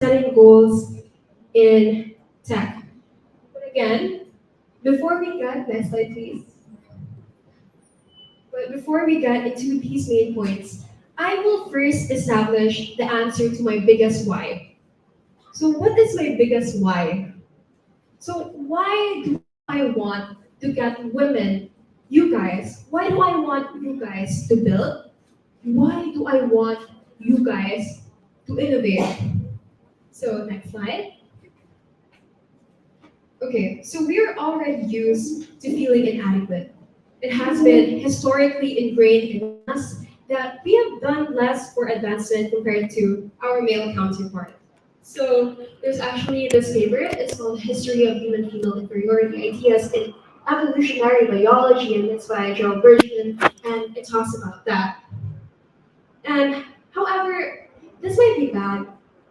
setting goals in tech. But again, before we get, next slide please. But before we get into these main points, I will first establish the answer to my biggest why. So what is my biggest why? So why do I want to get women, you guys, why do I want you guys to build? Why do I want you guys to innovate? So next slide. Okay, so we are already used to feeling inadequate. It has been historically ingrained in us that we have done less for advancement compared to our male counterpart. So there's actually this paper, it's called History of Human Female Inferiority Ideas in Evolutionary Biology, and it's by Joe Bergman, and it talks about that. And however, this might be bad,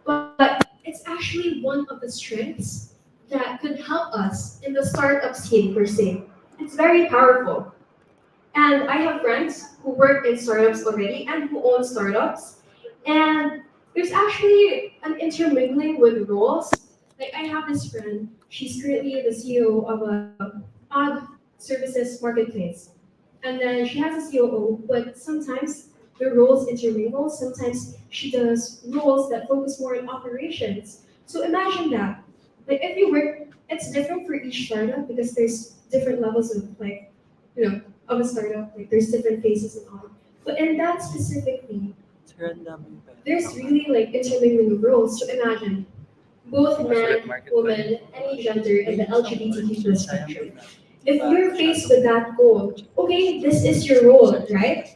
but it's actually one of the strengths that could help us in the startup scene per se. It's very powerful. And I have friends who work in startups already and who own startups. And there's actually an intermingling with roles. Like I have this friend, she's currently the CEO of a ad services marketplace. And then she has a COO, but sometimes the roles intermingle. Sometimes she does roles that focus more on operations. So imagine that. Like if you work, it's different for each startup because there's different levels of like, of a startup. Like there's different phases and all. But in that specifically, there's really like intermingling of roles. So imagine both man, woman, any gender in the LGBTQ plus spectrum. If you're faced with that goal, okay, this is your role, right?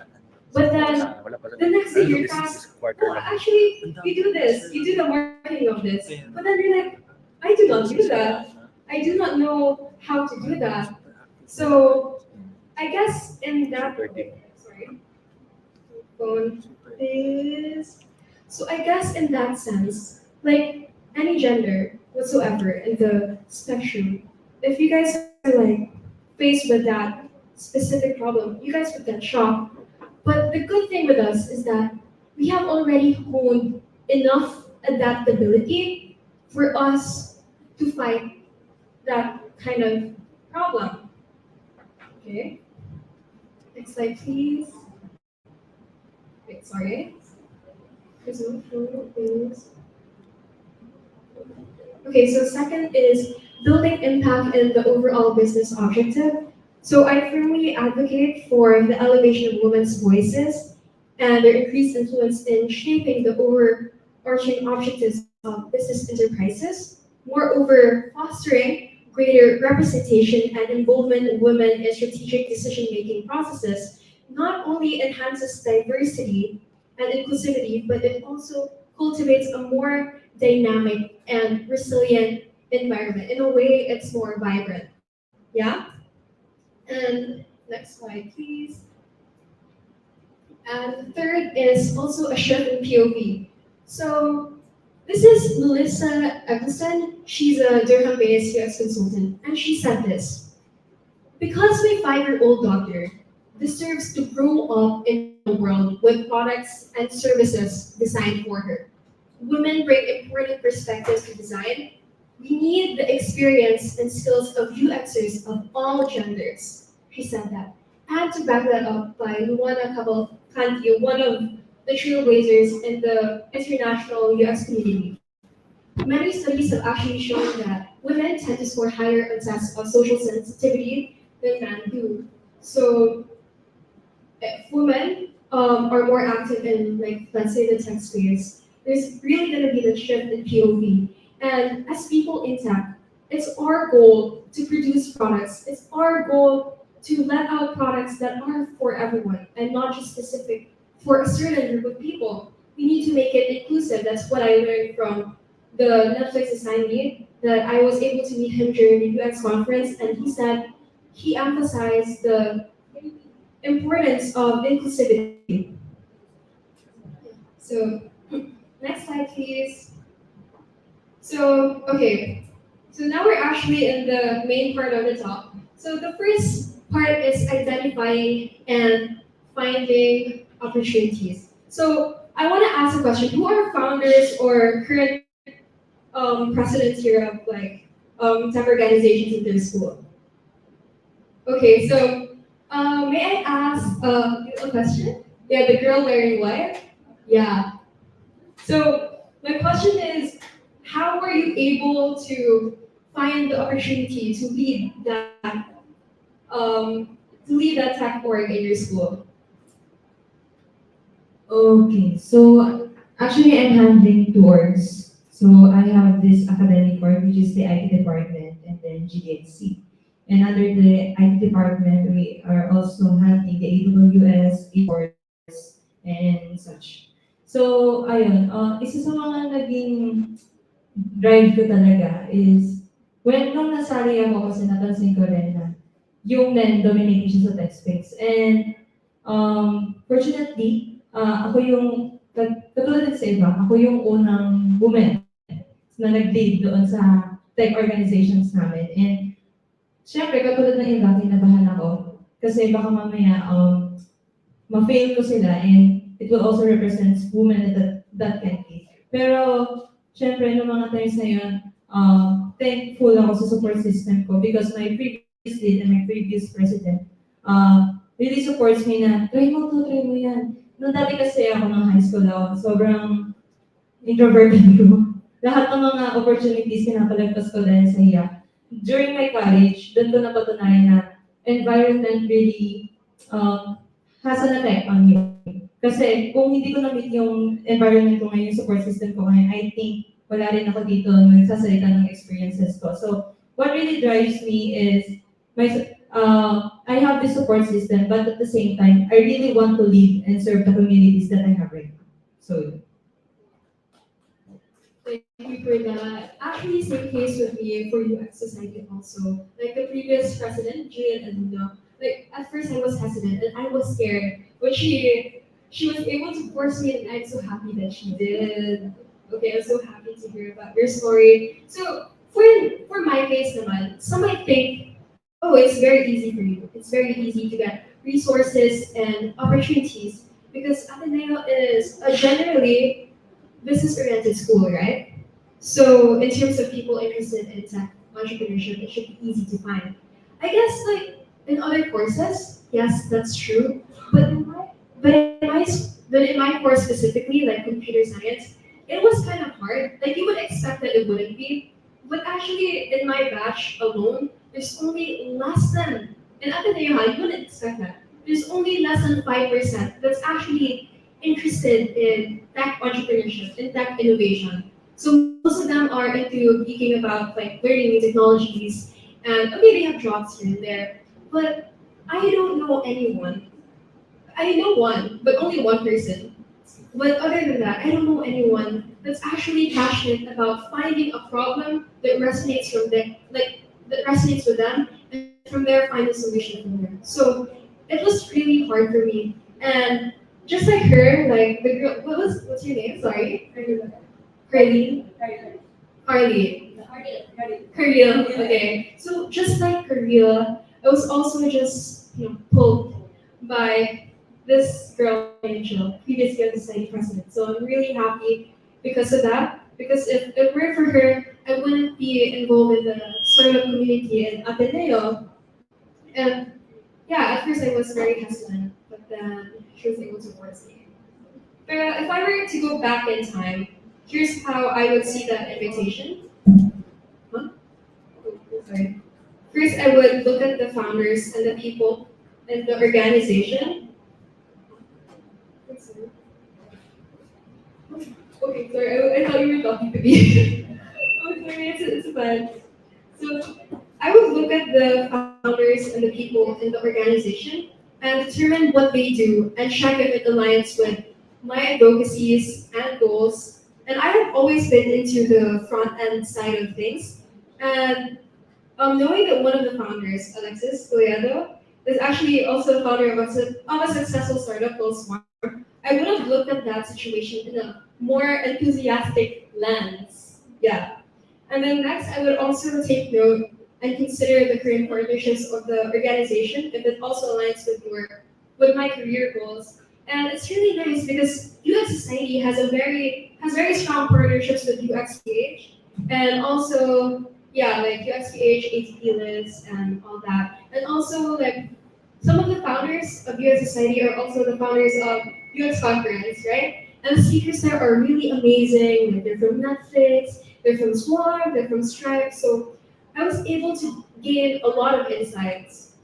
But then the next day you're tasked, oh, actually, you do this, you do the marketing of this. But then you're like, I do not do that. I do not know how to do that. So I guess in that, sorry, phone is. So I guess in that sense, like any gender whatsoever in the spectrum, if you guys are like faced with that specific problem, you guys would get shocked. But the good thing with us is that we have already honed enough adaptability for us to fight that kind of problem. Okay, next slide, please. Wait, sorry. There's no things. Okay, so second is building impact in the overall business objective. So I firmly advocate for the elevation of women's voices and their increased influence in shaping the overarching objectives of business enterprises. Moreover, fostering greater representation and involvement of women in strategic decision-making processes not only enhances diversity and inclusivity, but it also cultivates a more dynamic and resilient environment. In a way, it's more vibrant. Yeah? And next slide, please. And the third is also a shift in POV. So this is Melissa Eggleston. She's a Durham-based UX consultant, and she said this: because my 5-year-old daughter deserves to grow up in a world with products and services designed for her. Women bring important perspectives to design. We need the experience and skills of UXers of all genders. She said that. And to back that up by Luana Cavalcanti, one of the trailblazers in the international UX community. Many studies have actually shown that women tend to score higher on tests of social sensitivity than men do. So if women are more active in, like, let's say the tech space, there's really going to be the shift in POV. And as people in tech, it's our goal to produce products. It's our goal to let out products that are for everyone and not just specific for a certain group of people. We need to make it inclusive. That's what I learned from the Netflix assignee that I was able to meet him during the UX conference, and he said he emphasized the importance of inclusivity. So, next slide, please. So, okay, so now we're actually in the main part of the talk. So the first part is identifying and finding opportunities. So I want to ask a question. Who are founders or current presidents here of like tech organizations in their school. Okay, so may I ask you a question? Yeah, the girl wearing white. Yeah. So my question is, how were you able to find the opportunity um, to lead that tech org in your school? Okay, so actually I'm handling two orgs. So I have this academic org, which is the IT department, and then GDNC. And under the IT department, we are also handling the AWS, esports, and such. So, ayun, isa sa mga naging drive ko talaga is, when nung nasali ako kasi napansin ko rin na yung men dominating siya sa tech space. And fortunately, ako yung, katulad din sa iba, ako yung unang woman na nag-lead doon sa tech organizations namin. And syempre, katulad ng iba, kinabahan ako. Kasi baka mamaya, ma-fail ko sila and it will also represent women that can lead. Pero, syempre, noong mga times na yun, thankful ako sa support system ko because my previous lead and my previous president really supports me na, try mo yan. Noong dati kasi ako ng high school ako, sobrang introverted ko. Lahat ng mga opportunities pinapalagpas ko dahil sa hiya. During my college, doon ko napatunayan na environment really has an effect on you. Kasi kung hindi ko na-meet yung environment ko ngayon, yung support system ko ngayon, I think wala rin ako dito nagsasalita ng experiences ko. So, what really drives me is I have this support system, but at the same time, I really want to lead and serve the communities that I have right now. So, Thank you for that. Actually, same case with me for UX Society also. Like the previous president, Julian Adino, like at first I was hesitant and I was scared, but she was able to force me, and I'm so happy that she did. Okay, I'm so happy to hear about your story. So for my case, naman, some might think, oh, it's very easy for you. It's very easy to get resources and opportunities because Ateneo is a generally business-oriented school, right? So in terms of people interested in tech entrepreneurship, it should be easy to find. I guess like in other courses, yes, that's true. But in my course specifically, like computer science, it was kind of hard. Like you would expect that it wouldn't be, but actually in my batch alone, there's only less than in Ateneo, you wouldn't expect that. There's only less than 5% that's actually interested in tech entrepreneurship, in tech innovation. So most of them are into geeking about like learning new technologies, and okay, they have jobs here and there. But I don't know anyone. I know one, but only one person. But other than that, I don't know anyone that's actually passionate about finding a problem that resonates from them, like that resonates with them, and from there find a solution from there. So it was really hard for me. And just like her, like the girl, what's your name? Sorry, Carly. Carly. Korea. Okay. So just like Korea, I was also just pulled by this girl Angel, previous Young Society president. So I'm really happy because of that. Because if it were for her, I wouldn't be involved in the startup community in Ateneo. And yeah, at first I was very hesitant, but then she was able to force me. But if I were to go back in time, here's how I would see that invitation. Huh? Oh, sorry. First, I would look at the founders and the people and the organization. Okay, sorry, I thought you were talking to me. Oh, sorry, it's fine. So, I would look at the founders and the people in the organization and determine what they do and check if it aligns with my advocacies and goals. And I have always been into the front end side of things. And knowing that one of the founders, Alexis Toledo, is actually also the founder of a successful startup called Smart, I would have looked at that situation in a more enthusiastic lens. Yeah. And then next, I would also take note and consider the current partnerships of the organization if it also aligns with my career goals. And it's really nice because UX Society has very strong partnerships with UX PH. And also, yeah, like USPH, ATP list, and all that. And also, like, some of the founders of US Society are also the founders of US Conference, right? And the speakers there are really amazing. Like, they're from Netflix, they're from Swarm, they're from Stripe. So I was able to gain a lot of insights.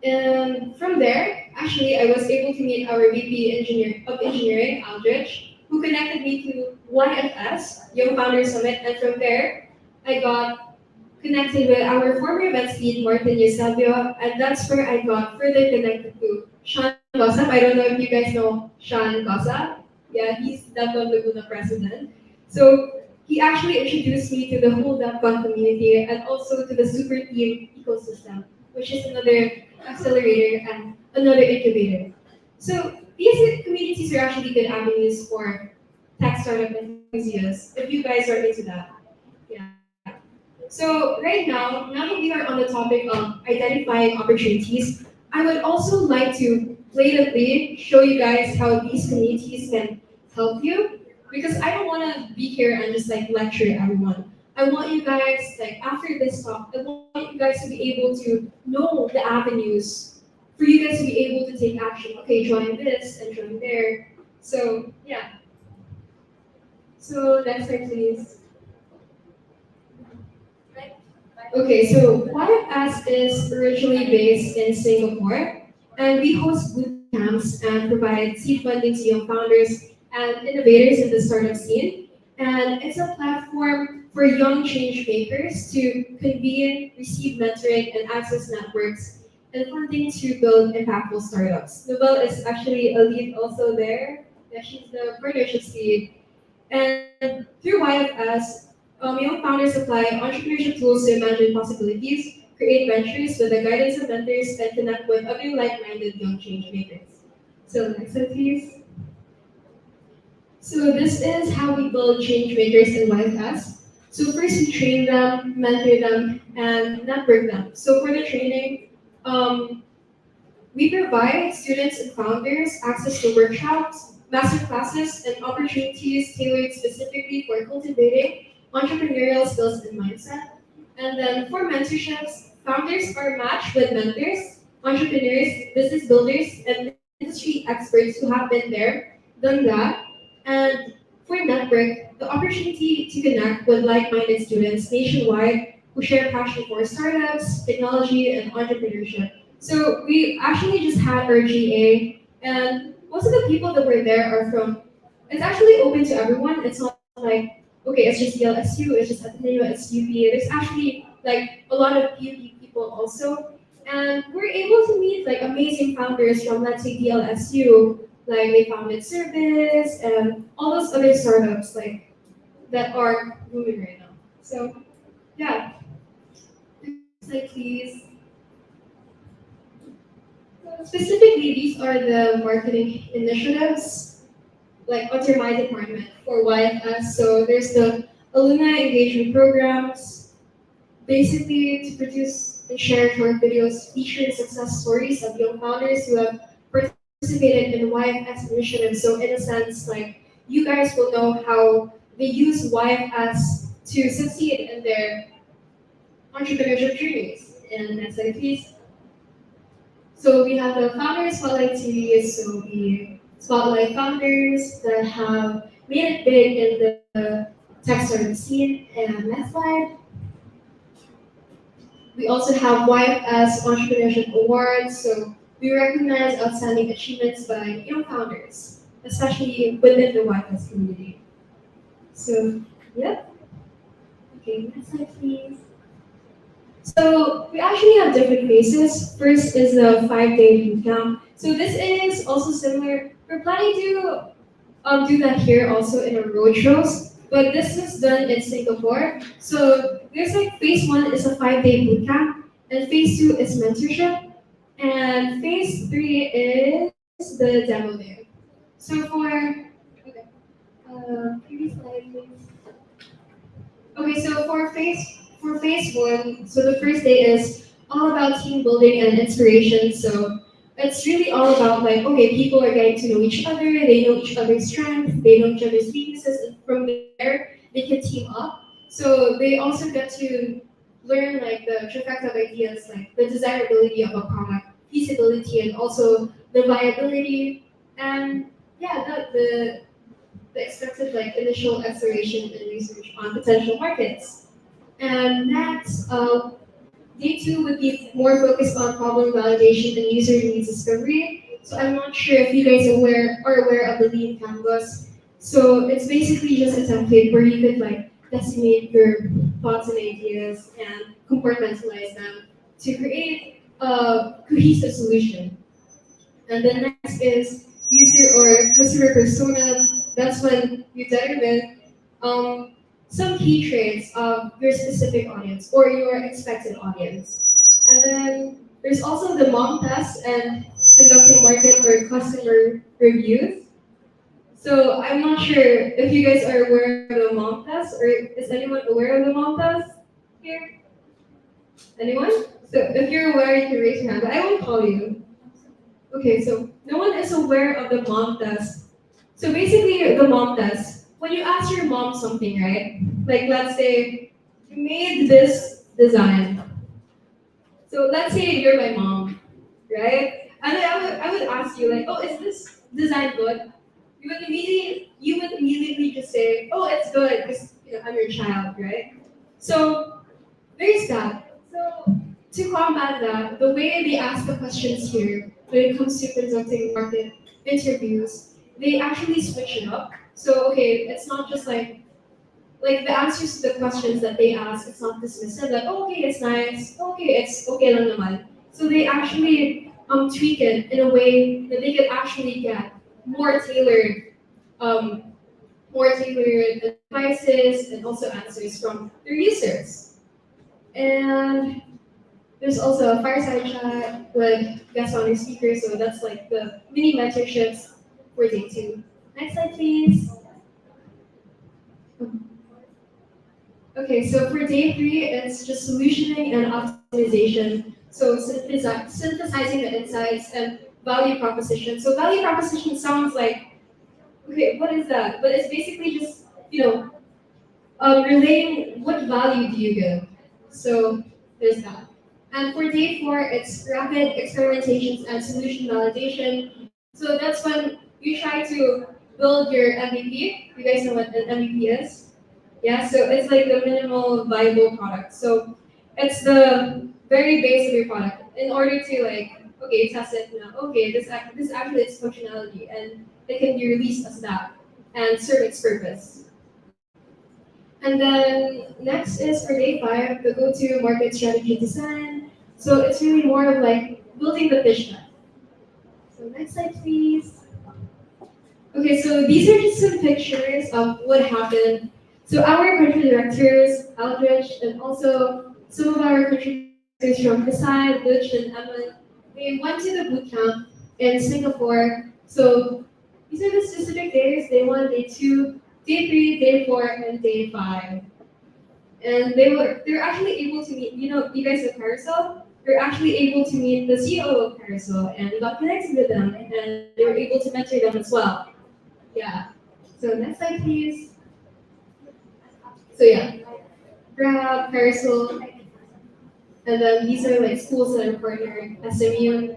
And from there, actually, I was able to meet our of Engineering, Aldrich, who connected me to YFS, Young Founders Summit. And from there, I got connected with our former events lead, Martin Eusebio, and that's where I got further connected to Sean Gossap. I don't know if you guys know Sean Gossap. Yeah, he's DevCon Laguna president. So he actually introduced me to the whole DevCon community and also to the Super Team ecosystem, which is another accelerator and another incubator. So these communities are actually good avenues for tech startup enthusiasts if you guys are into that. Yeah. So right now that we are on the topic of identifying opportunities, I would also like to blatantly show you guys how these communities can help you because I don't want to be here and just like lecture everyone. I want you guys, like after this talk, I want you guys to be able to know the avenues for you guys to be able to take action. Okay, join this and join there. So yeah. So next slide please. Okay, so YFS is originally based in Singapore, and we host boot camps and provide seed funding to young founders and innovators in the startup scene. And it's a platform for young change makers to convene, receive mentoring, and access networks and funding to build impactful startups. Nobel is actually a lead also there. Yeah, she's the partnerships lead. And through YFS, young founders apply entrepreneurship tools to imagine possibilities, create ventures with the guidance of mentors, and connect with other like-minded young change makers. So next slide, please. So this is how we build change makers in YFS. So first we train them, mentor them, and network them. So for the training, um, we provide students and founders access to workshops, master classes, and opportunities tailored specifically for cultivating entrepreneurial skills and mindset. And then for mentorships, founders are matched with mentors, entrepreneurs, business builders, and industry experts who have been there, done that. And for network, the opportunity to connect with like-minded students nationwide who share passion for startups, technology, and entrepreneurship. So we actually just had our GA, and most of the people that were there are from. It's actually open to everyone. It's not like okay, it's just DLSU, it's just Ateneo, it's UP. There's actually like a lot of PUP people also, and we're able to meet like amazing founders from let's say DLSU, like they founded Service and all those other startups like that are booming right now. So yeah, next slide please. Specifically, these are the marketing initiatives, like under my department for YFS. So there's the alumni engagement programs, basically to produce and share short videos featuring success stories of young founders who have participated in YFS initiatives. So in a sense, like you guys will know how they use YFS to succeed in their entrepreneurship journeys. And next slide, please. So we have the founder spotlight series. So we spotlight founders that have made it big in the tech startup scene. And next slide. We also have YFS Entrepreneurship Awards. So we recognize outstanding achievements by young founders, especially within the YFS community. So, yep. Okay, next slide, please. So we actually have different phases. First is the 5-day boot camp. So this is also similar. We're planning to do that here also in our roadshows, but this is done in Singapore. So there's like phase one is a 5-day boot camp, and phase two is mentorship, and phase three is the demo day. So okay, previous slide please. Okay, so for phase one, so the first day is all about team building and inspiration. So it's really all about like, okay, people are getting to know each other, they know each other's strengths, they know each other's weaknesses, and from there they can team up. So they also get to learn like the trifecta of ideas, like the desirability of a product, feasibility, and also the viability, and yeah, the expected like initial acceleration and research on potential markets. And next, day two would be more focused on problem validation and user needs discovery. So I'm not sure if you guys are aware of the Lean Canvas. So it's basically just a template where you could like decimate your thoughts and ideas and compartmentalize them to create a cohesive solution. And then next is user or customer persona. That's when you determine some key traits of your specific audience or your expected audience. And then there's also the mom test and conducting market or customer reviews. So I'm not sure if you guys are aware of the mom test, or is anyone aware of the mom test here? Anyone? So if you're aware, you can raise your hand, but I won't call you. Okay, so no one is aware of the mom test. So basically, the mom test, when you ask your mom something, right? Like, let's say you made this design. So let's say you're my mom, right? And I would ask you, like, oh, is this design good? You would immediately just say, oh, it's good because I'm your child, right? So there's that. So to combat that, the way they ask the questions here when it comes to conducting market interviews, they actually switch it up. So okay, it's not just like the answers to the questions that they ask, it's not dismissive, like oh, okay, it's nice, okay, it's okay lang naman. So they actually tweak it in a way that they could actually get more tailored um, more tailored advices and also answers from their users. And there's also a fireside chat with guest honor speakers, so that's like the mini mentorships for day two. Next slide, please. Okay, so for day three, it's just solutioning and optimization. So synthesizing the insights and value proposition. So value proposition sounds like, okay, what is that? But it's basically just, relating what value do you give. So there's that. And for day four, it's rapid experimentations and solution validation. So that's when you try to build your MVP. You guys know what an MVP is? Yeah, so it's like the minimal viable product. So it's the very base of your product. In order to like, okay, test it now. Okay, this actually its functionality and it can be released as that and serve its purpose. And then next is for day five, the go-to-market strategy design. So it's really more of like building the pitch deck. So next slide, please. Okay, so these are just some pictures of what happened. So our country directors, Aldrich, and also some of our country directors from Kasai, Butch, and Emma, they went to the boot camp in Singapore. So these are the specific days. Day one, day two, day three, day four, and day five. And they're actually able to meet, you guys at Carousel, they're actually able to meet the CEO of Carousel and got connected with them and they were able to mentor them as well. Yeah. So next slide please. So yeah, Grab, Carousel, and then these are like schools that are partnered, SMU.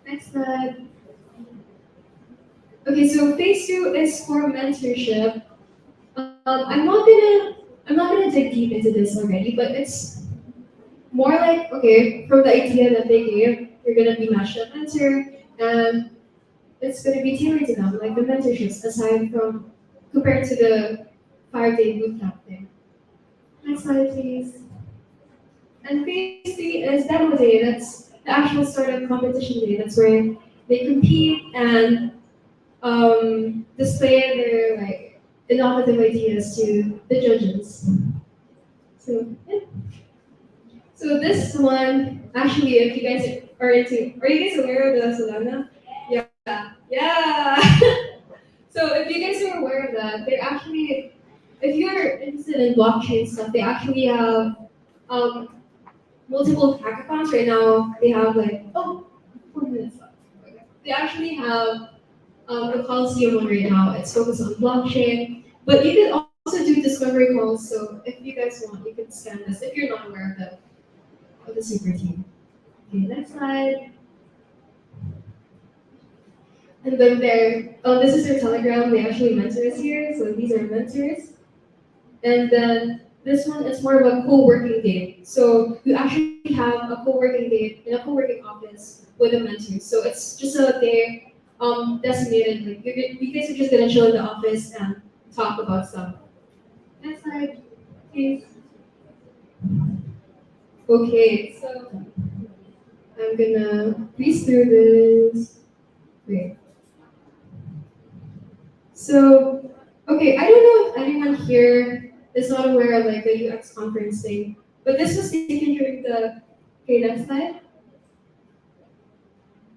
Next slide. Okay, so phase two is for mentorship. I'm not gonna dig deep into this already, but it's more like okay, from the idea that they gave, you're gonna be matched up mentor, and it's gonna be tailored to them, like the mentorships aside from compared to the 5-day bootcamp thing. Next slide, please. And phase three is demo day. That's the actual startup competition day. That's where they compete and display their like innovative ideas to the judges. So yeah. So this one, actually, if you guys are you guys aware of the Solana? Yeah, yeah. So if you guys are aware of that, they're actually, if you're interested in blockchain stuff, they actually have um, multiple hackathons right now. They have like 4 minutes left. Okay. They actually have the Coliseum one right now. It's focused on blockchain, but you can also do discovery discovery calls. So if you guys want, you can scan this if you're not aware of the super team. Okay, next slide. And then there, this is their Telegram. They actually mentor us here. So these are mentors. And then this one is more of a co-working date. So you actually have a co-working date in a co-working office with a mentor. So it's just a day designated. Like you guys are just gonna chill in the office and talk about stuff. Next slide, please. Okay, so I'm gonna breeze through this. Wait. So, okay, I don't know if anyone here is not aware of like the UX conferencing, but this was taken during the, okay, next slide.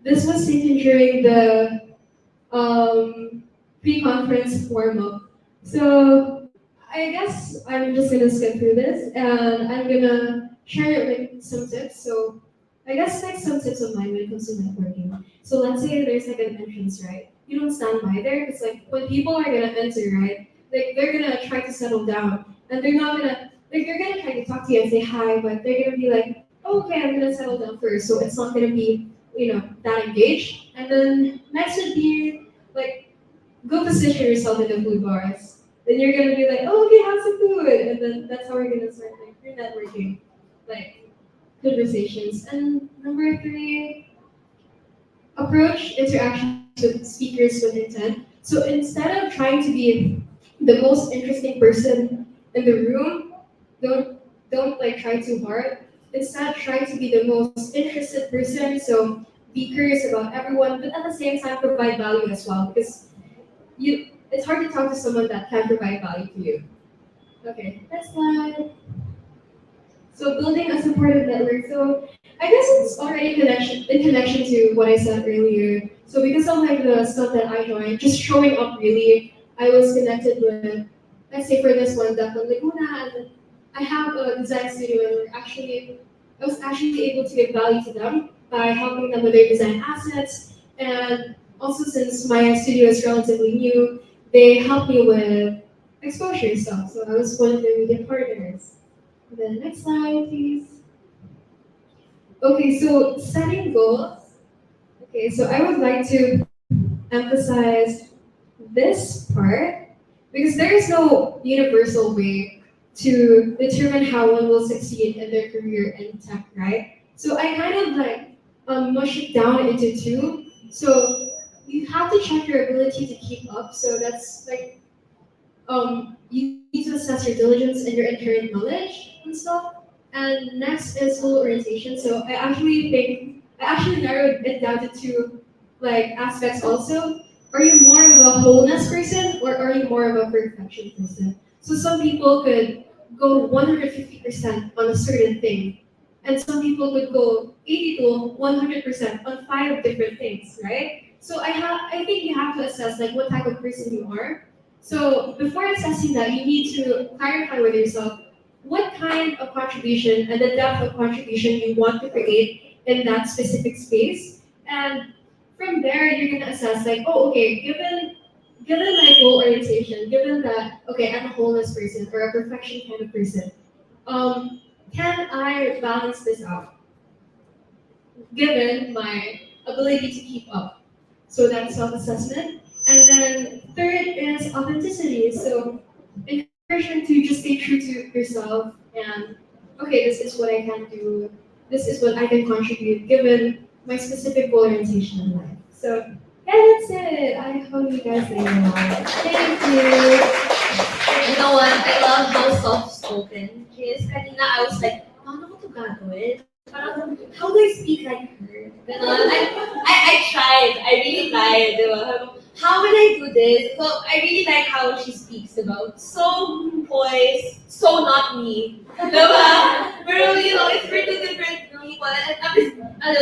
This was taken during the pre-conference warm-up. So I guess I'm just gonna skip through this and I'm gonna share like some tips. So I guess like some tips of mine when it comes to networking. So let's say there's like an entrance, right? You don't stand by there because like when people are gonna enter, right? Like they're gonna try to settle down and they're not gonna like they're gonna try to talk to you and say hi, but they're gonna be like, oh, okay, I'm gonna settle down first. So it's not gonna be, that engaged. And then next would be like go position yourself in the food bars. Then you're gonna be like, oh, okay, have some food, and then that's how we're gonna start like your networking, like conversations. And number three, approach interactions with speakers with intent. So instead of trying to be the most interesting person in the room, don't don't like try too hard. Instead, try to be the most interested person. So be curious about everyone, but at the same time provide value as well because it's hard to talk to someone that can provide value to you. Okay, next slide. So building a supportive network. So I guess it's already in connection to what I said earlier. So because of like the stuff that I joined, just showing up really, I was connected with, let's say for this one, the from Laguna, and I have a design studio, and I was actually able to give value to them by helping them with their design assets, and also since my studio is relatively new, they helped me with exposure stuff. So I was one of their media partners. The next slide, please. Okay, so setting goals. Okay, so I would like to emphasize this part because there is no universal way to determine how one will succeed in their career in tech, right? So I kind of like mush it down into two. So you have to check your ability to keep up. So that's like you need to assess your diligence and your inherent knowledge and stuff. And next is goal orientation. So I actually narrowed it down to two like aspects also. Are you more of a wholeness person or are you more of a perfection person? So some people could go 150% on a certain thing, and some people could go 80 to 100% on five different things, right? So I think you have to assess like what type of person you are. So before assessing that, you need to clarify with yourself what kind of contribution and the depth of contribution you want to create in that specific space. And from there, you're gonna assess like, oh, okay, given my goal orientation, given that okay, I'm a wholeness person or a perfection kind of person, can I balance this out given my ability to keep up? So that's self-assessment. And then third is authenticity. So encouragement to just stay true to yourself and okay, this is what I can do. This is what I can contribute given my specific goal orientation in life. So yeah, that's it. I hope you guys enjoy. Thank you. You know what? I love how soft-spoken she is. Kanina, I was like, paano ko to gagawin? Parang, how do I speak like her? Ganon. I tried. I really tried. Diba? How will I do this? So, I really like how she speaks about. So poised, so not me. Diba? Pero, it's for two different people.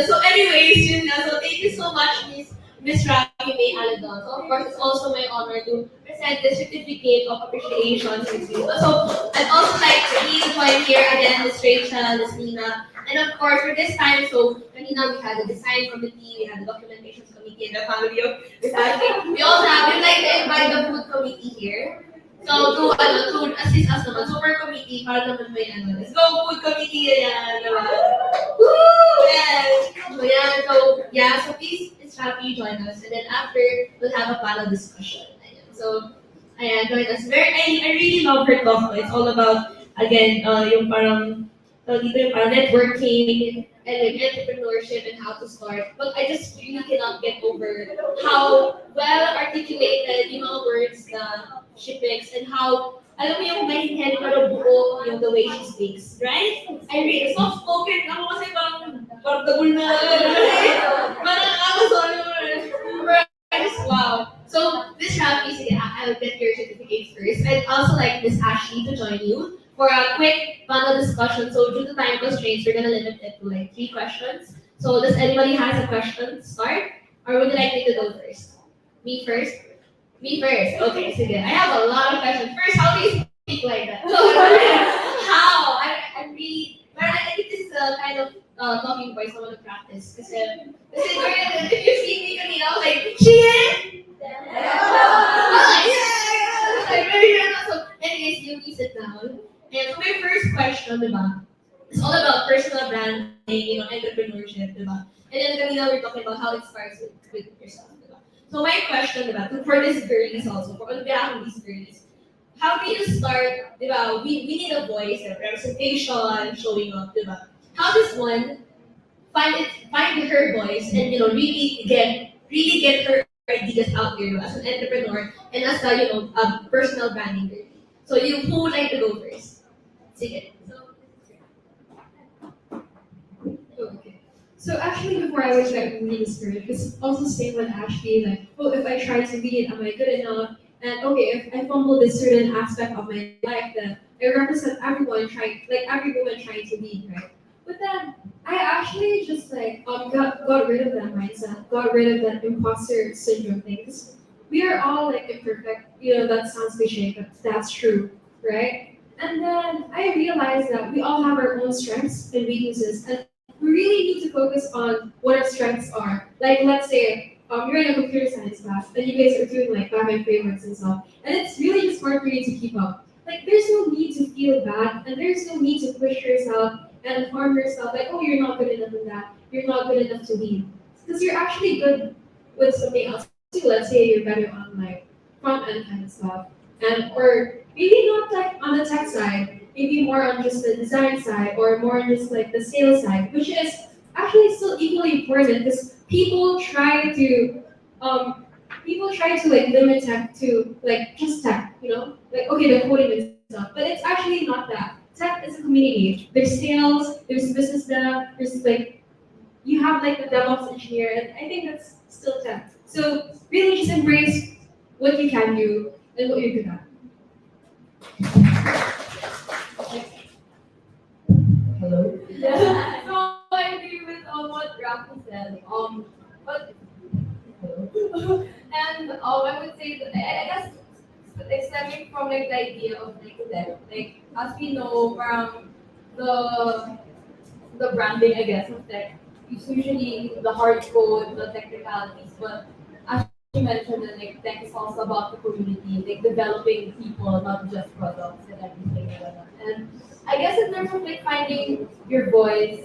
So anyways, yun nga. So, thank you so much, Miss Raffy Alidon. So, of course, it's also my honor to present the certificate of appreciation to you. So, I'd also like to join here again, Miss Rachel, Miss Nina, and of course, for this time, so kanina we had the design committee, we had the documentations committee, and the family of Miss Ashley. We also have, we'd like to invite the food committee here. So, to assist us naman, super committee, para naman may let's go food committee, yan, diba? Woo! Yes! So, yeah, so please, it's happy join us. And then after, we'll have a panel discussion. Ayan. So, join us. I really love her talk. It's all about, again, yung parang, dito yung parang networking and like entrepreneurship and how to start. But I just really cannot get over how well articulated yung mga words na she picks and how, alam mo yung maintindihan pero buo yung the way she speaks, right? I really, soft-spoken ako kasi parang dagul na, parang ako, sorry, I just, wow. So, Miss Raffy, sige, I'll get your certificates first. I'd also like Miss Ashley to join you for a quick panel discussion. So, due to time constraints, we're gonna limit it to like 3 questions. So, does anybody has a question to start? Or would you like me to go first? Me first? Me first. Okay, sige. I have a lot of questions. First, how do you speak like that? So, how? I'm really, but I think this is a kind of talking voice I want to practice. Kasi girl, if you see me kanina, I was like, Chien! So, anyways, you sit down. And so my first question, diba, is all about personal branding, entrepreneurship, diba? And then kanina we're talking about how it starts with yourself, diba? So my question, diba, for these girlies also, on behalf of these girlies, how do you start, diba, we need a voice, a representation, showing up, diba? How does one find her voice and, really get her ideas out there as an entrepreneur and as a, a personal branding girl. So who would like to go first? Sige. Okay. So actually, before I was like really discouraged, it's also same with Ashley. Like, oh, if I try to read, am I good enough? And okay, if I fumble this certain aspect of my life, then I represent every woman trying to lead, right? But then I actually just like got rid of that mindset, got rid of that imposter syndrome things. We are all like imperfect. That sounds cliche, but that's true, right? And then I realized that we all have our own strengths and weaknesses, and we really need to focus on what our strengths are. Like, let's say you're in a computer science class, and you guys are doing like Batman frameworks and stuff, and it's really just hard for you to keep up. Like, there's no need to feel bad, and there's no need to push yourself and harm yourself. Like, oh, you're not good enough in that. You're not good enough to lead, because you're actually good with something else too. Let's say you're better on like front end kind of stuff, and or maybe not like on the tech side, maybe more on just the design side or more on just like the sales side, which is actually still equally important because people try to like limit tech to like just tech, like okay, the coding and stuff, but it's actually not that. Tech is a community. There's sales, there's business dev, there's like you have like the DevOps engineer, and I think that's still tech. So really just embrace what you can do and what you're good at. Hello? Yeah. So I agree with what Raffy said. But and I would say that I guess it's stemming from like the idea of like that. Like as we know from the branding I guess of tech, it's usually the hard code, the technicalities, but as you mentioned that like tech is also about the community, like developing people, not just products and everything like that. And I guess in terms of like finding your voice,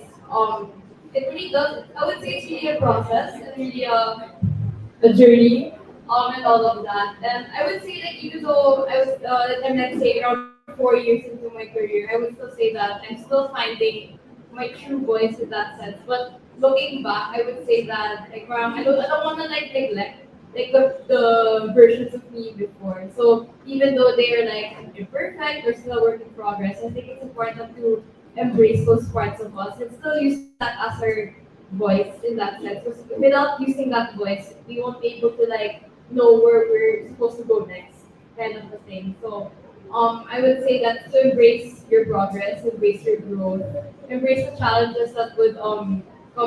it really does. I would say it's really a process and really a journey, and all of that. And I would say that even though I was, I'm let's say around 4 years into my career, I would still say that I'm still finding my true voice in that sense. But looking back, I would say that like I don't want to like neglect like the versions of me before. So even though they are like imperfect, they're still a work in progress. I think it's important to embrace those parts of us and still use that as our voice in that sense. Because without using that voice, we won't be able to like know where we're supposed to go next, kind of a thing. So I would say that to embrace your progress, embrace your growth, embrace the challenges that would come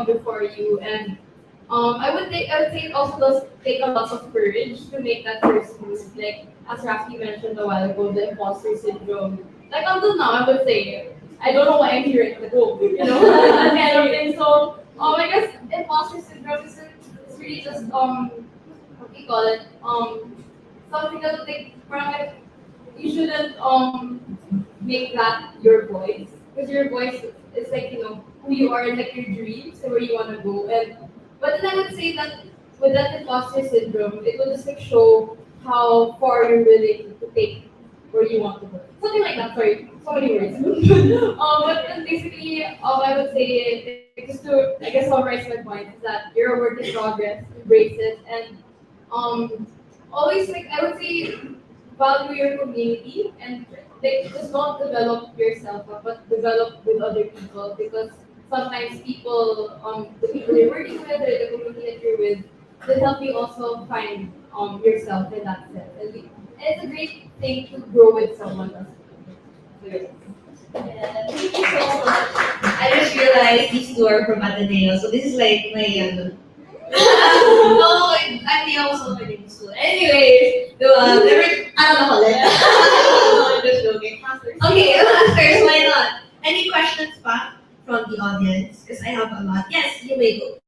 before you, and I would say it also does take a lot of courage to make that first move. Like as Rafi mentioned a while ago, the imposter syndrome. Like until now, I would say I don't know why I'm here at the go, that kind of thing. So I guess imposter syndrome is it's really just what do you call it? Something that like you shouldn't make that your voice, because your voice is like, you know, who you are and like your dreams and where you want to go. And but then I would say that with that imposter syndrome, it will just like show how far you're willing to take where you want to go. Something like that. Sorry, so many words. But then basically, I would say, just to I guess summarize my point, is that you're a work in progress. Embrace it, and always like I would say, value your community and like just not develop yourself, but develop with other people, because sometimes people, the people you're working with, or the community that you're with, will help you also find yourself in that sense. And it's a great thing to grow with someone else. So, yeah. Yeah, thank you so much. I just realized these two are from Ateneo, so this is like my no, I'm the also my name school. Anyways, never, I don't know, no, I'm just joking. Okay, masters, why not? Any questions back from the audience? Because I have a lot. Yes, you may go.